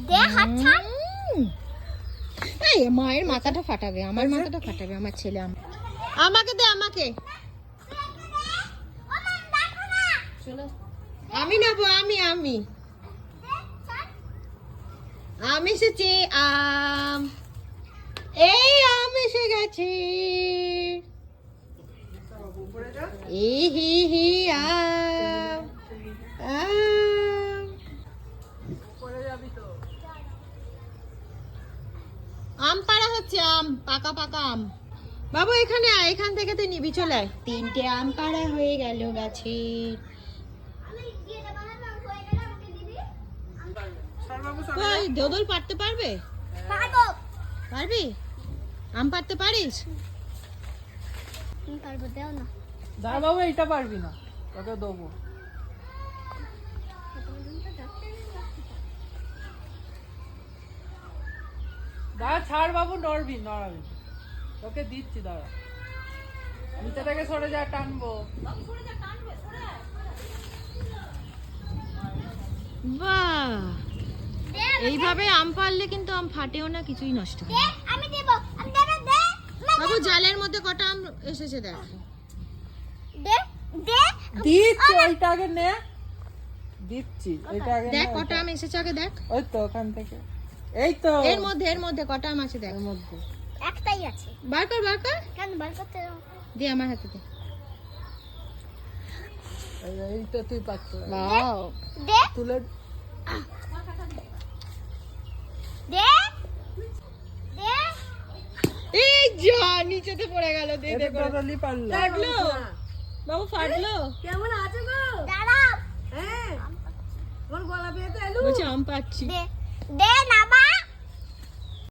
দে হাত ছাড়। এই মায়ের মাথাটা ফাটাবে, আমার মাথাটা ফাটাবে, আমার ছেলে। আমাকে দে, আমাকে। আমি নেবো, আমি এসেছি। এই আম এসে গেছে। হি আম আম পাড়া হচ্ছে, আম পাকা পাকা আম। বাবু এখানে আয়, এখান থেকে তুই নিবি, চলে আয়। 3টে আম পাড়া হয়ে গেল গাছের। কই দোদল পারতে পারবে? পারবি? আম পারতে পারিস? পারবো, দেও না। দাঁড়া বাবু, এইটা পারবি না, তোকে দেবো। দাঁড়া, ছাড় বাবু, নড়াবি তোকে দিচ্ছি, দাঁড়া। নিচে থেকে সরে যা, টানবো। বাহ, এইভাবে আম পারলে কিন্তু আম ফাটেও না, কিছুই নষ্ট হয় না। আমি দেব, আমি দেব, দে। বাবু জালের মধ্যে কটা আম এসেছে দেখ। দে দে। দিচ্ছি, ওইটা আগে নে। দিচ্ছি, এটা আগে দেখ নে, কটা আম এসেছে আগে দেখ। ওই তো ওখান থেকে, এই তো এর মধ্যে কটা আম আছে দেখ। এর মধ্যে একটাই আছে। বার কর। কেন বার করতে যাও? দে আমার হাতে দে। এইটা তুই পাচ্ছ, বাও, দে তুলে। দে দে। এই যা নিচেতে পড়ে গেল। দে দে করে। টোটালি পারলো। ফাটলো বাবু, ফাটলো। কেমন আছে গো? দাঁড়াও। হ্যাঁ, ওর গলা পেয়ে তো এলু। বলছি আম পাচ্ছি। দে দে না মা।